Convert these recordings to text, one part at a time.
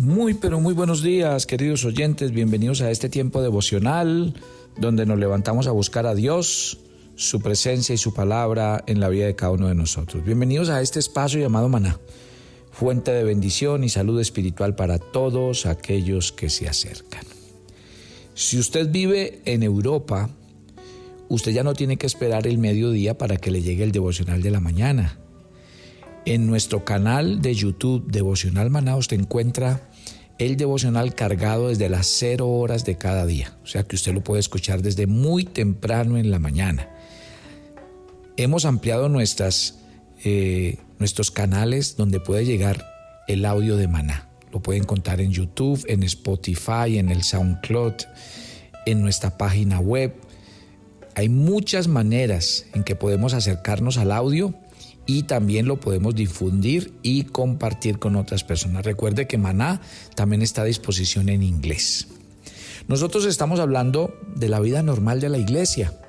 Muy, pero muy buenos días, queridos oyentes. Bienvenidos a este tiempo devocional donde nos levantamos a buscar a Dios, su presencia y su palabra en la vida de cada uno de nosotros. Bienvenidos a este espacio llamado Maná, fuente de bendición y salud espiritual para todos aquellos que se acercan. Si usted vive en Europa, usted ya no tiene que esperar el mediodía para que le llegue el devocional de la mañana. En nuestro canal de YouTube Devocional Maná usted encuentra el devocional cargado desde las 0 horas de cada día. O sea que usted lo puede escuchar desde muy temprano en la mañana. Hemos ampliado nuestros canales donde puede llegar el audio de Maná. Lo pueden encontrar en YouTube, en Spotify, en el SoundCloud, en nuestra página web. Hay muchas maneras en que podemos acercarnos al audio y también lo podemos difundir y compartir con otras personas. Recuerde que Maná también está a disposición en inglés. Nosotros estamos hablando de la vida normal de la iglesia.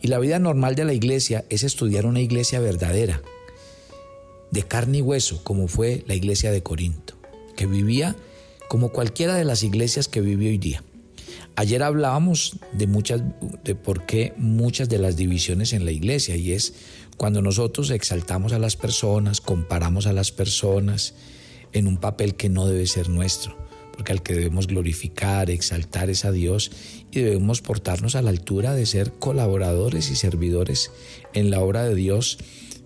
Y la vida normal de la iglesia es estudiar una iglesia verdadera, de carne y hueso, como fue la iglesia de Corinto, que vivía como cualquiera de las iglesias que vive hoy día. Ayer hablábamos de por qué muchas de las divisiones en la iglesia, y es cuando nosotros exaltamos a las personas, comparamos a las personas en un papel que no debe ser nuestro, porque al que debemos glorificar, exaltar es a Dios, y debemos portarnos a la altura de ser colaboradores y servidores en la obra de Dios,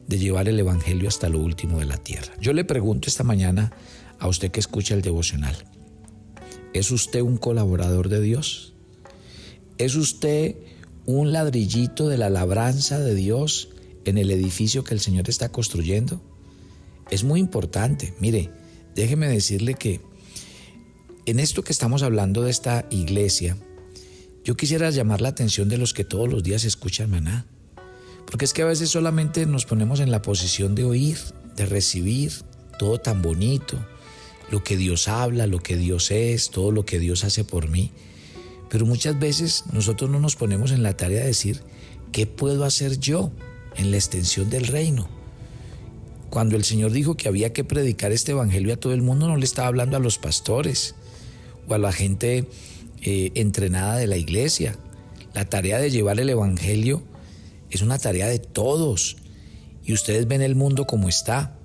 de llevar el evangelio hasta lo último de la tierra. Yo le pregunto esta mañana a usted que escucha el devocional: ¿es usted un colaborador de Dios? ¿Es usted un ladrillito de la labranza de Dios en el edificio que el Señor está construyendo? Es muy importante. Mire, déjeme decirle que en esto que estamos hablando de esta iglesia, yo quisiera llamar la atención de los que todos los días escuchan Maná. Porque es que a veces solamente nos ponemos en la posición de oír, de recibir todo tan bonito, lo que Dios habla, lo que Dios es, todo lo que Dios hace por mí. Pero muchas veces nosotros no nos ponemos en la tarea de decir, ¿qué puedo hacer yo en la extensión del reino? Cuando el Señor dijo que había que predicar este evangelio a todo el mundo, no le estaba hablando a los pastores o a la gente entrenada de la iglesia. La tarea de llevar el evangelio es una tarea de todos. Y ustedes ven el mundo como está.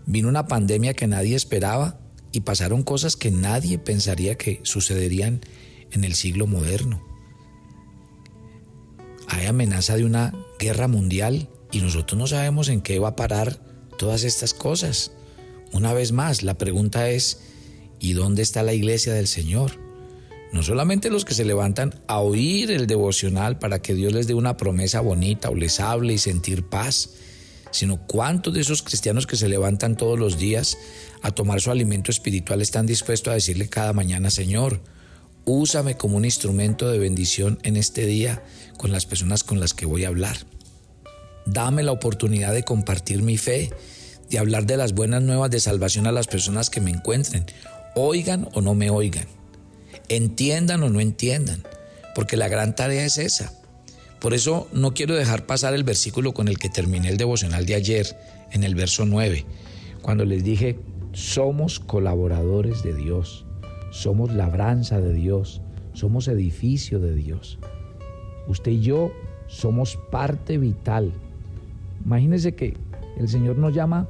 Vino una pandemia que nadie esperaba y pasaron cosas que nadie pensaría que sucederían en el siglo moderno. Hay amenaza de una guerra mundial y nosotros no sabemos en qué va a parar todas estas cosas. Una vez más, la pregunta es, ¿y dónde está la iglesia del Señor? No solamente los que se levantan a oír el devocional para que Dios les dé una promesa bonita o les hable y sentir paz, sino cuántos de esos cristianos que se levantan todos los días a tomar su alimento espiritual están dispuestos a decirle cada mañana: Señor, úsame como un instrumento de bendición en este día con las personas con las que voy a hablar. Dame la oportunidad de compartir mi fe, de hablar de las buenas nuevas de salvación a las personas que me encuentren, oigan o no me oigan, entiendan o no entiendan, porque la gran tarea es esa. Por eso no quiero dejar pasar el versículo con el que terminé el devocional de ayer, en el verso 9, cuando les dije, somos colaboradores de Dios, somos labranza de Dios, somos edificio de Dios. Usted y yo somos parte vital. Imagínense que el Señor nos llama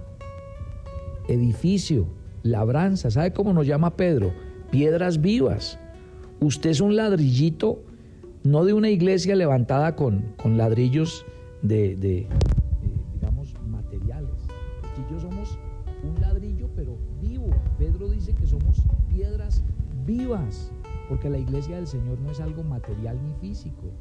edificio, labranza. ¿Sabe cómo nos llama Pedro? Piedras vivas. Usted es un ladrillito, no de una iglesia levantada con ladrillos digamos, materiales. Usted y yo somos un ladrillo, pero vivo. Pedro dice que somos piedras vivas, porque la iglesia del Señor no es algo material ni físico.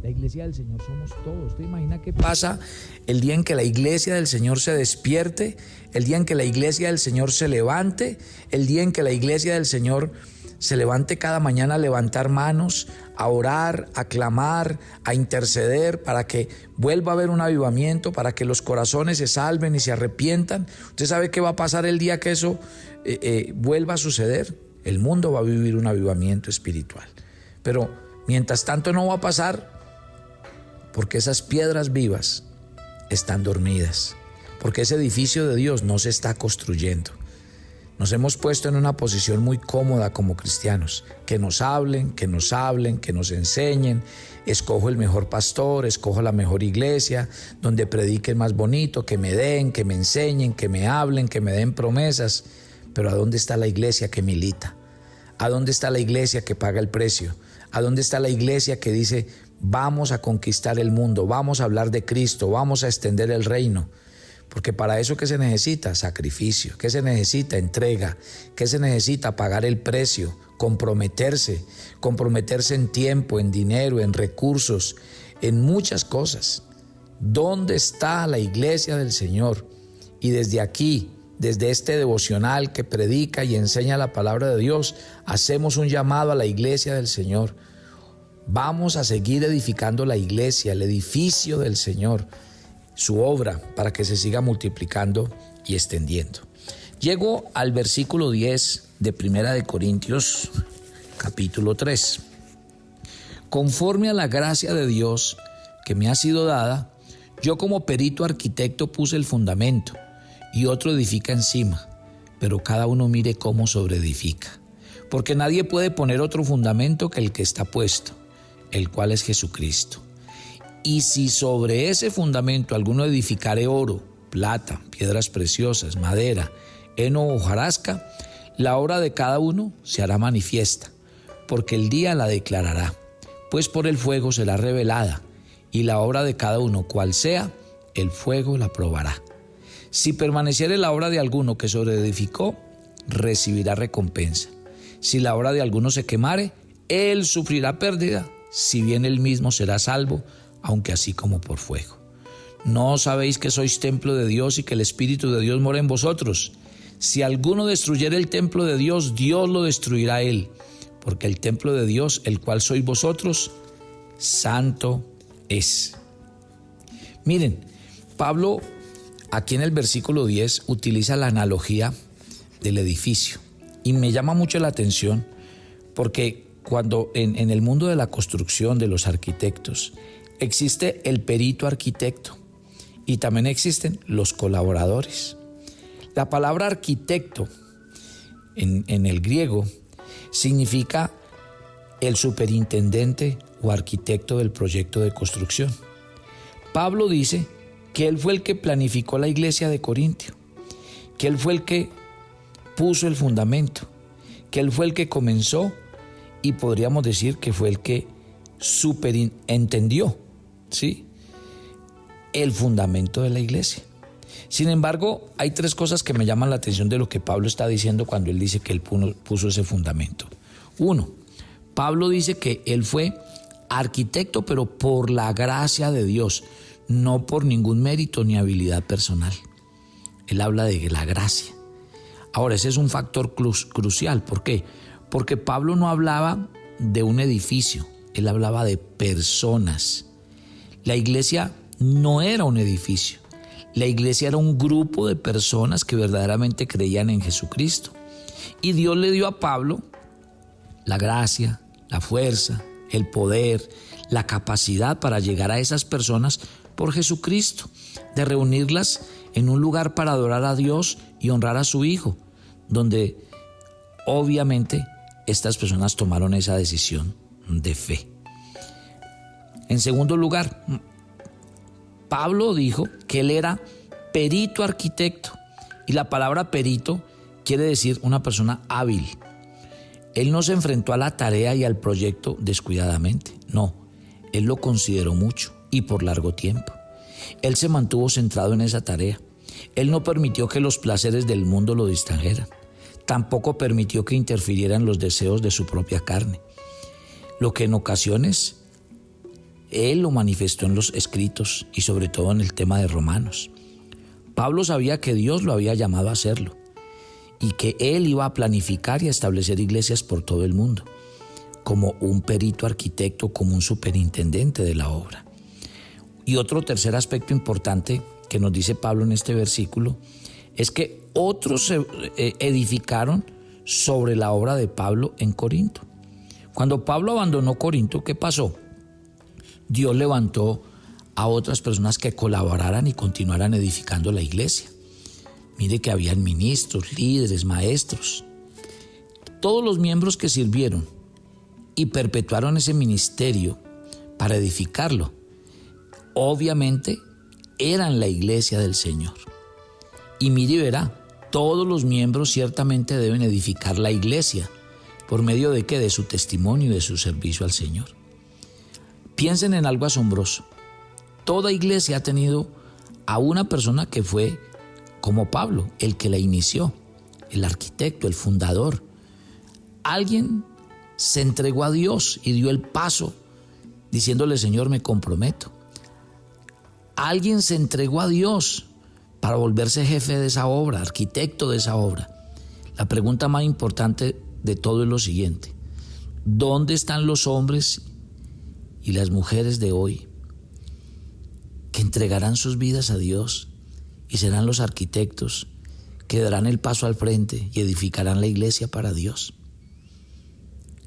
La iglesia del Señor somos todos. ¿Usted imagina qué pasa el día en que la iglesia del Señor se despierte, el día en que la iglesia del Señor se levante, el día en que la iglesia del Señor se levante cada mañana a levantar manos, a orar, a clamar, a interceder para que vuelva a haber un avivamiento, para que los corazones se salven y se arrepientan? ¿Usted sabe qué va a pasar el día que eso vuelva a suceder? El mundo va a vivir un avivamiento espiritual. Pero mientras tanto no va a pasar, porque esas piedras vivas están dormidas, porque ese edificio de Dios no se está construyendo. Nos hemos puesto en una posición muy cómoda como cristianos. Que nos hablen, que nos enseñen. Escojo el mejor pastor, escojo la mejor iglesia, donde prediquen más bonito, que me den, que me enseñen, que me hablen, que me den promesas. Pero ¿a dónde está la iglesia que milita? ¿A dónde está la iglesia que paga el precio? ¿A dónde está la iglesia que dice, vamos a conquistar el mundo, vamos a hablar de Cristo, vamos a extender el reino? Porque para eso, ¿qué se necesita? Sacrificio. ¿Qué se necesita? Entrega. ¿Qué se necesita? Pagar el precio, comprometerse en tiempo, en dinero, en recursos, en muchas cosas. ¿Dónde está la iglesia del Señor? Y desde aquí, desde este devocional que predica y enseña la palabra de Dios, hacemos un llamado a la iglesia del Señor. Vamos a seguir edificando la iglesia, el edificio del Señor, su obra, para que se siga multiplicando y extendiendo. Llego al versículo 10 de 1 Corintios, capítulo 3. Conforme a la gracia de Dios que me ha sido dada, yo como perito arquitecto puse el fundamento y otro edifica encima, pero cada uno mire cómo sobreedifica. Porque nadie puede poner otro fundamento que el que está puesto, el cual es Jesucristo. Y si sobre ese fundamento alguno edificare oro, plata, piedras preciosas, madera, heno o hojarasca, la obra de cada uno se hará manifiesta, porque el día la declarará, pues por el fuego será revelada, y la obra de cada uno, cual sea, el fuego la probará. Si permaneciere la obra de alguno que sobreedificó, recibirá recompensa. Si la obra de alguno se quemare, él sufrirá pérdida, si bien él mismo será salvo, aunque así como por fuego. ¿No sabéis que sois templo de Dios y que el Espíritu de Dios mora en vosotros? Si alguno destruyere el templo de Dios, Dios lo destruirá él, porque el templo de Dios, el cual sois vosotros, santo es. Miren, Pablo aquí en el versículo 10 utiliza la analogía del edificio y me llama mucho la atención porque cuando en el mundo de la construcción, de los arquitectos, existe el perito arquitecto y también existen los colaboradores. La palabra arquitecto en el griego significa el superintendente o arquitecto del proyecto de construcción. Pablo dice que él fue el que planificó la iglesia de Corintio, que él fue el que puso el fundamento, que él fue el que comenzó y podríamos decir que fue el que entendió, ¿sí?, el fundamento de la iglesia. Sin embargo, hay tres cosas que me llaman la atención de lo que Pablo está diciendo cuando él dice que él puso ese fundamento. Uno, Pablo dice que él fue arquitecto, pero por la gracia de Dios, no por ningún mérito ni habilidad personal. Él habla de la gracia. Ahora, ese es un factor crucial. ¿Por qué? Porque Pablo no hablaba de un edificio, él hablaba de personas. La iglesia no era un edificio, la iglesia era un grupo de personas que verdaderamente creían en Jesucristo. Y Dios le dio a Pablo la gracia, la fuerza, el poder, la capacidad para llegar a esas personas por Jesucristo, de reunirlas en un lugar para adorar a Dios y honrar a su Hijo, donde obviamente estas personas tomaron esa decisión de fe. En segundo lugar, Pablo dijo que él era perito arquitecto, y la palabra perito quiere decir una persona hábil. Él no se enfrentó a la tarea y al proyecto descuidadamente, no, él lo consideró mucho y por largo tiempo. Él se mantuvo centrado en esa tarea. Él no permitió que los placeres del mundo lo distrajeran. Tampoco permitió que interfirieran los deseos de su propia carne. Lo que en ocasiones él lo manifestó en los escritos y sobre todo en el tema de Romanos. Pablo sabía que Dios lo había llamado a hacerlo y que él iba a planificar y a establecer iglesias por todo el mundo, como un perito arquitecto, como un superintendente de la obra. Y otro tercer aspecto importante que nos dice Pablo en este versículo es que otros se edificaron sobre la obra de Pablo en Corinto. Cuando Pablo abandonó Corinto, ¿qué pasó? Dios levantó a otras personas que colaboraran y continuaran edificando la iglesia. Mire que habían ministros, líderes, maestros. Todos los miembros que sirvieron y perpetuaron ese ministerio para edificarlo, obviamente eran la iglesia del Señor. Y mire y verá, todos los miembros ciertamente deben edificar la iglesia. ¿Por medio de qué? De su testimonio y de su servicio al Señor. Piensen en algo asombroso. Toda iglesia ha tenido a una persona que fue como Pablo, el que la inició, el arquitecto, el fundador. Alguien se entregó a Dios y dio el paso diciéndole: Señor, me comprometo. Alguien se entregó a Dios para volverse jefe de esa obra, arquitecto de esa obra. La pregunta más importante de todo es lo siguiente: ¿dónde están los hombres y las mujeres de hoy que entregarán sus vidas a Dios y serán los arquitectos que darán el paso al frente y edificarán la iglesia para Dios?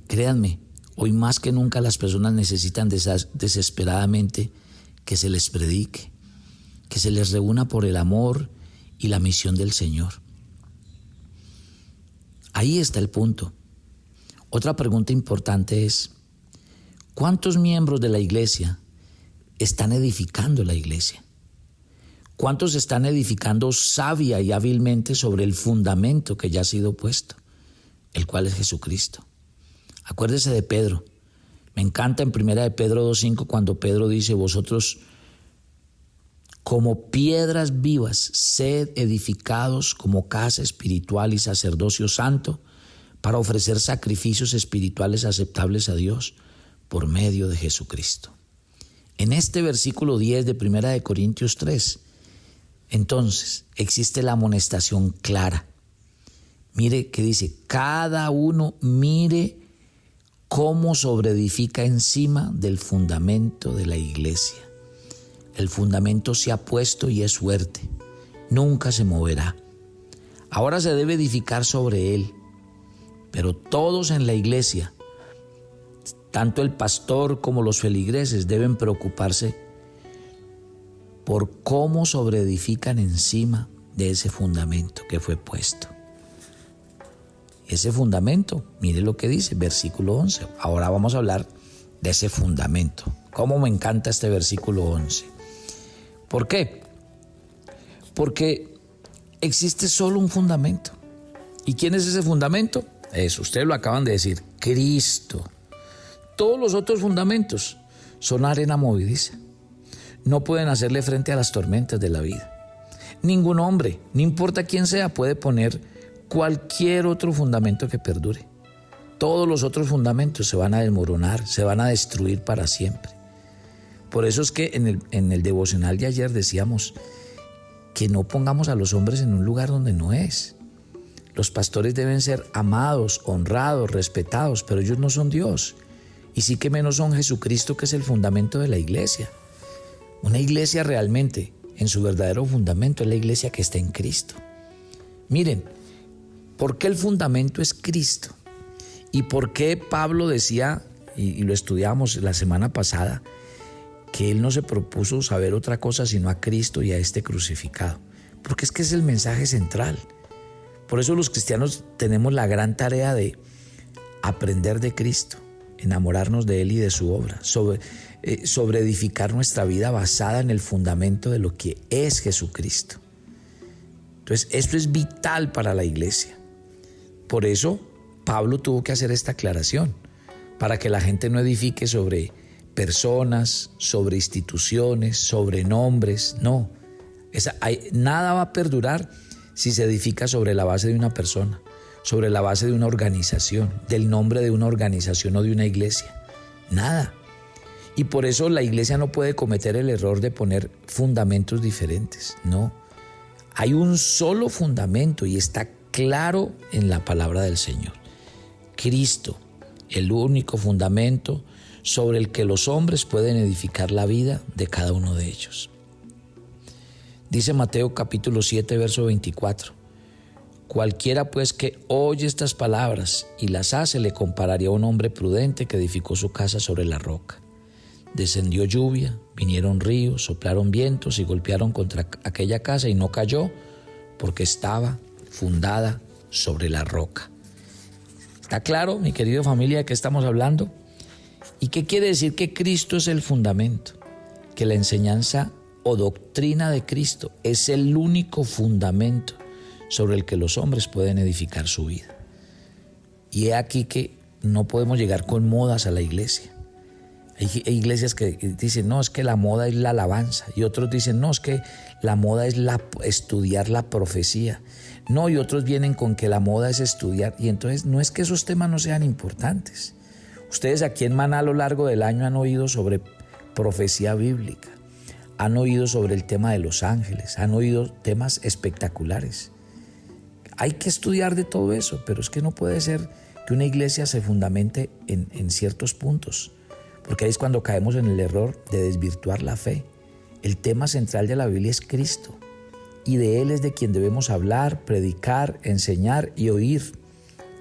Créanme, hoy más que nunca las personas necesitan desesperadamente que se les predique, que se les reúna por el amor y la misión del Señor. Ahí está el punto. Otra pregunta importante es: ¿cuántos miembros de la iglesia están edificando la iglesia? ¿Cuántos están edificando sabia y hábilmente sobre el fundamento que ya ha sido puesto, el cual es Jesucristo? Acuérdese de Pedro. Me encanta en 1 de Pedro 2:5 cuando Pedro dice: vosotros como piedras vivas, sed edificados como casa espiritual y sacerdocio santo para ofrecer sacrificios espirituales aceptables a Dios por medio de Jesucristo. En este versículo 10 de 1 de Corintios 3, entonces, existe la amonestación clara. Mire que dice: cada uno mire cómo sobreedifica encima del fundamento de la iglesia. El fundamento se ha puesto y es fuerte, nunca se moverá. Ahora se debe edificar sobre él, pero todos en la iglesia, tanto el pastor como los feligreses, deben preocuparse por cómo sobreedifican encima de ese fundamento que fue puesto. Ese fundamento, mire lo que dice, versículo 11. Ahora vamos a hablar de ese fundamento. ¿Cómo me encanta este versículo 11? ¿Por qué? Porque existe solo un fundamento. ¿Y quién es ese fundamento? Eso, ustedes lo acaban de decir, Cristo. Todos los otros fundamentos son arena movediza. No pueden hacerle frente a las tormentas de la vida. Ningún hombre, no importa quién sea, puede poner cualquier otro fundamento que perdure. Todos los otros fundamentos se van a desmoronar, se van a destruir para siempre. Por eso es que en el devocional de ayer decíamos que no pongamos a los hombres en un lugar donde no es. Los pastores deben ser amados, honrados, respetados, pero ellos no son Dios. Y sí que menos son Jesucristo, que es el fundamento de la iglesia. Una iglesia realmente, en su verdadero fundamento, es la iglesia que está en Cristo. Miren, ¿por qué el fundamento es Cristo? ¿Y por qué Pablo decía, y lo estudiamos la semana pasada, que él no se propuso saber otra cosa sino a Cristo y a este crucificado? Porque es que es el mensaje central. Por eso los cristianos tenemos la gran tarea de aprender de Cristo, enamorarnos de Él y de su obra, sobre edificar nuestra vida basada en el fundamento de lo que es Jesucristo. Entonces, esto es vital para la iglesia. Por eso, Pablo tuvo que hacer esta aclaración, para que la gente no edifique sobre personas, sobre instituciones, sobre nombres. No, nada va a perdurar si se edifica sobre la base de una persona, sobre la base de una organización, del nombre de una organización o de una iglesia. Nada. Y por eso la iglesia no puede cometer el error de poner fundamentos diferentes. No. Hay un solo fundamento y está claro en la palabra del Señor. Cristo, el único fundamento sobre el que los hombres pueden edificar la vida de cada uno de ellos. Dice Mateo capítulo 7, verso 24. Cualquiera pues que oye estas palabras y las hace, le compararía a un hombre prudente que edificó su casa sobre la roca. Descendió lluvia, vinieron ríos, soplaron vientos y golpearon contra aquella casa y no cayó, porque estaba fundada sobre la roca. ¿Está claro, mi querida familia, de qué estamos hablando? ¿Y qué quiere decir que Cristo es el fundamento? Que la enseñanza o doctrina de Cristo es el único fundamento sobre el que los hombres pueden edificar su vida. Y he aquí que no podemos llegar con modas a la iglesia. Hay iglesias que dicen, no, es que la moda es la alabanza. Y otros dicen, no, es que la moda es estudiar la profecía. No, y otros vienen con que la moda es estudiar. Y entonces no es que esos temas no sean importantes. Ustedes aquí en Maná a lo largo del año han oído sobre profecía bíblica. Han oído sobre el tema de los ángeles. Han oído temas espectaculares. Hay que estudiar de todo eso, pero es que no puede ser que una iglesia se fundamente en ciertos puntos. Porque ahí es cuando caemos en el error de desvirtuar la fe. El tema central de la Biblia es Cristo. Y de Él es de quien debemos hablar, predicar, enseñar y oír.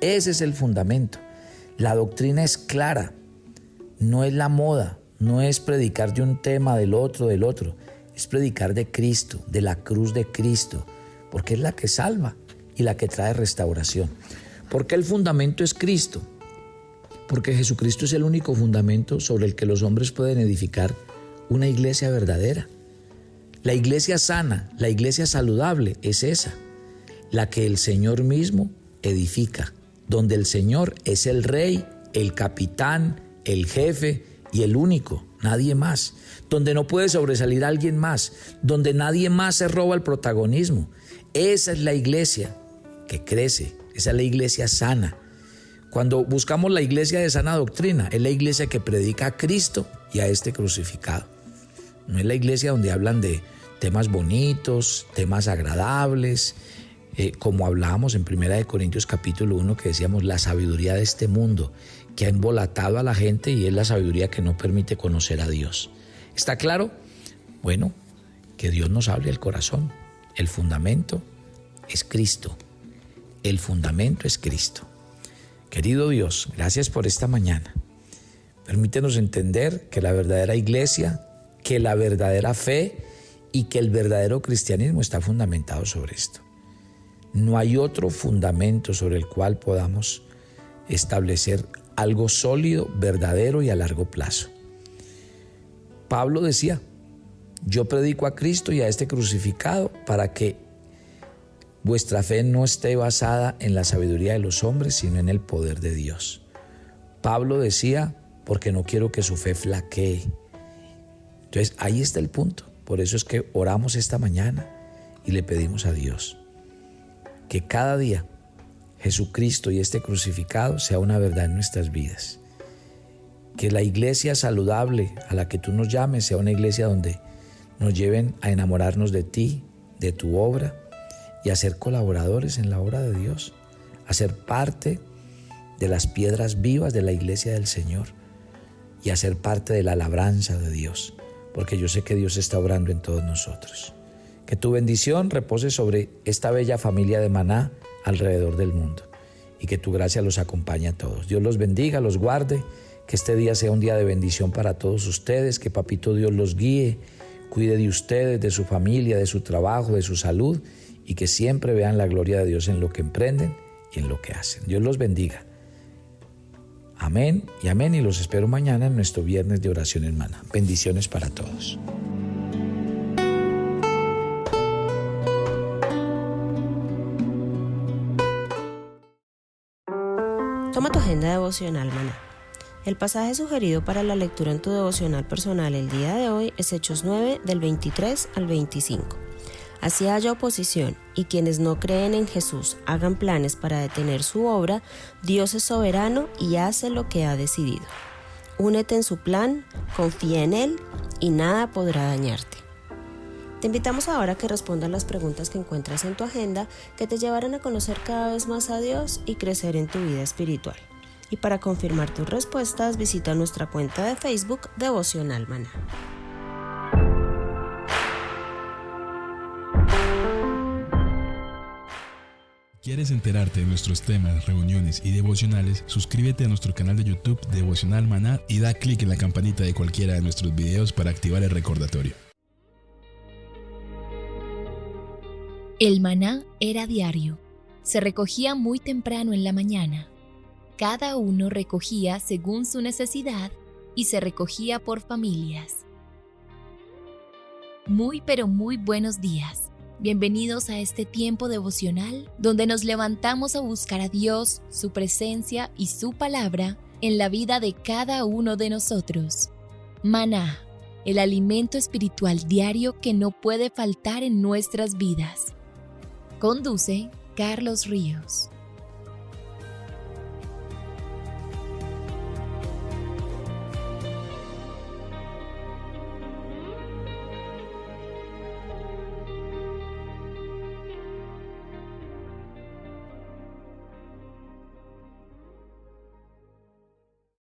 Ese es el fundamento. La doctrina es clara. No es la moda. No es predicar de un tema, del otro. Es predicar de Cristo, de la cruz de Cristo. Porque es la que salva y la que trae restauración. ¿Por qué el fundamento es Cristo? Porque Jesucristo es el único fundamento sobre el que los hombres pueden edificar una iglesia verdadera. La iglesia sana, la iglesia saludable es esa, la que el Señor mismo edifica, donde el Señor es el rey, el capitán, el jefe y el único, nadie más, donde no puede sobresalir alguien más, donde nadie más se roba el protagonismo. Esa es la iglesia que crece, esa es la iglesia sana. Cuando buscamos la iglesia de sana doctrina, es la iglesia que predica a Cristo y a este crucificado. No es la iglesia donde hablan de temas bonitos, temas agradables, como hablábamos en 1 Corintios capítulo 1, que decíamos la sabiduría de este mundo, que ha embolatado a la gente y es la sabiduría que no permite conocer a Dios. ¿Está claro? Bueno, que Dios nos hable el corazón. El fundamento es Cristo. El fundamento es Cristo. Querido Dios, gracias por esta mañana. Permítenos entender que la verdadera iglesia, que la verdadera fe y que el verdadero cristianismo está fundamentado sobre esto. No hay otro fundamento sobre el cual podamos establecer algo sólido, verdadero y a largo plazo. Pablo decía, yo predico a Cristo y a este crucificado para que vuestra fe no esté basada en la sabiduría de los hombres, sino en el poder de Dios. Pablo decía, porque no quiero que su fe flaquee. Entonces, ahí está el punto. Por eso es que oramos esta mañana y le pedimos a Dios que cada día Jesucristo y este crucificado sea una verdad en nuestras vidas. Que la iglesia saludable a la que tú nos llames sea una iglesia donde nos lleven a enamorarnos de ti, de tu obra, y a ser colaboradores en la obra de Dios, a ser parte de las piedras vivas de la iglesia del Señor y a ser parte de la labranza de Dios, porque yo sé que Dios está obrando en todos nosotros. Que tu bendición repose sobre esta bella familia de Maná alrededor del mundo y que tu gracia los acompañe a todos. Dios los bendiga, los guarde, que este día sea un día de bendición para todos ustedes, que Papito Dios los guíe, cuide de ustedes, de su familia, de su trabajo, de su salud, y que siempre vean la gloria de Dios en lo que emprenden y en lo que hacen. Dios los bendiga. Amén y amén, y los espero mañana en nuestro viernes de oración en Maná. Bendiciones para todos. Toma tu agenda devocional Maná. El pasaje sugerido para la lectura en tu devocional personal el día de hoy es Hechos 9, del 23 al 25. Así haya oposición y quienes no creen en Jesús hagan planes para detener su obra, Dios es soberano y hace lo que ha decidido. Únete en su plan, confía en Él y nada podrá dañarte. Te invitamos ahora a que respondas las preguntas que encuentras en tu agenda que te llevarán a conocer cada vez más a Dios y crecer en tu vida espiritual. Y para confirmar tus respuestas, visita nuestra cuenta de Facebook Devocional Maná. ¿Quieres enterarte de nuestros temas, reuniones y devocionales? Suscríbete a nuestro canal de YouTube Devocional Maná y da clic en la campanita de cualquiera de nuestros videos para activar el recordatorio. El maná era diario. Se recogía muy temprano en la mañana. Cada uno recogía según su necesidad y se recogía por familias. Muy pero muy buenos días. Bienvenidos a este tiempo devocional donde nos levantamos a buscar a Dios, su presencia y su palabra en la vida de cada uno de nosotros. Maná, el alimento espiritual diario que no puede faltar en nuestras vidas. Conduce Carlos Ríos.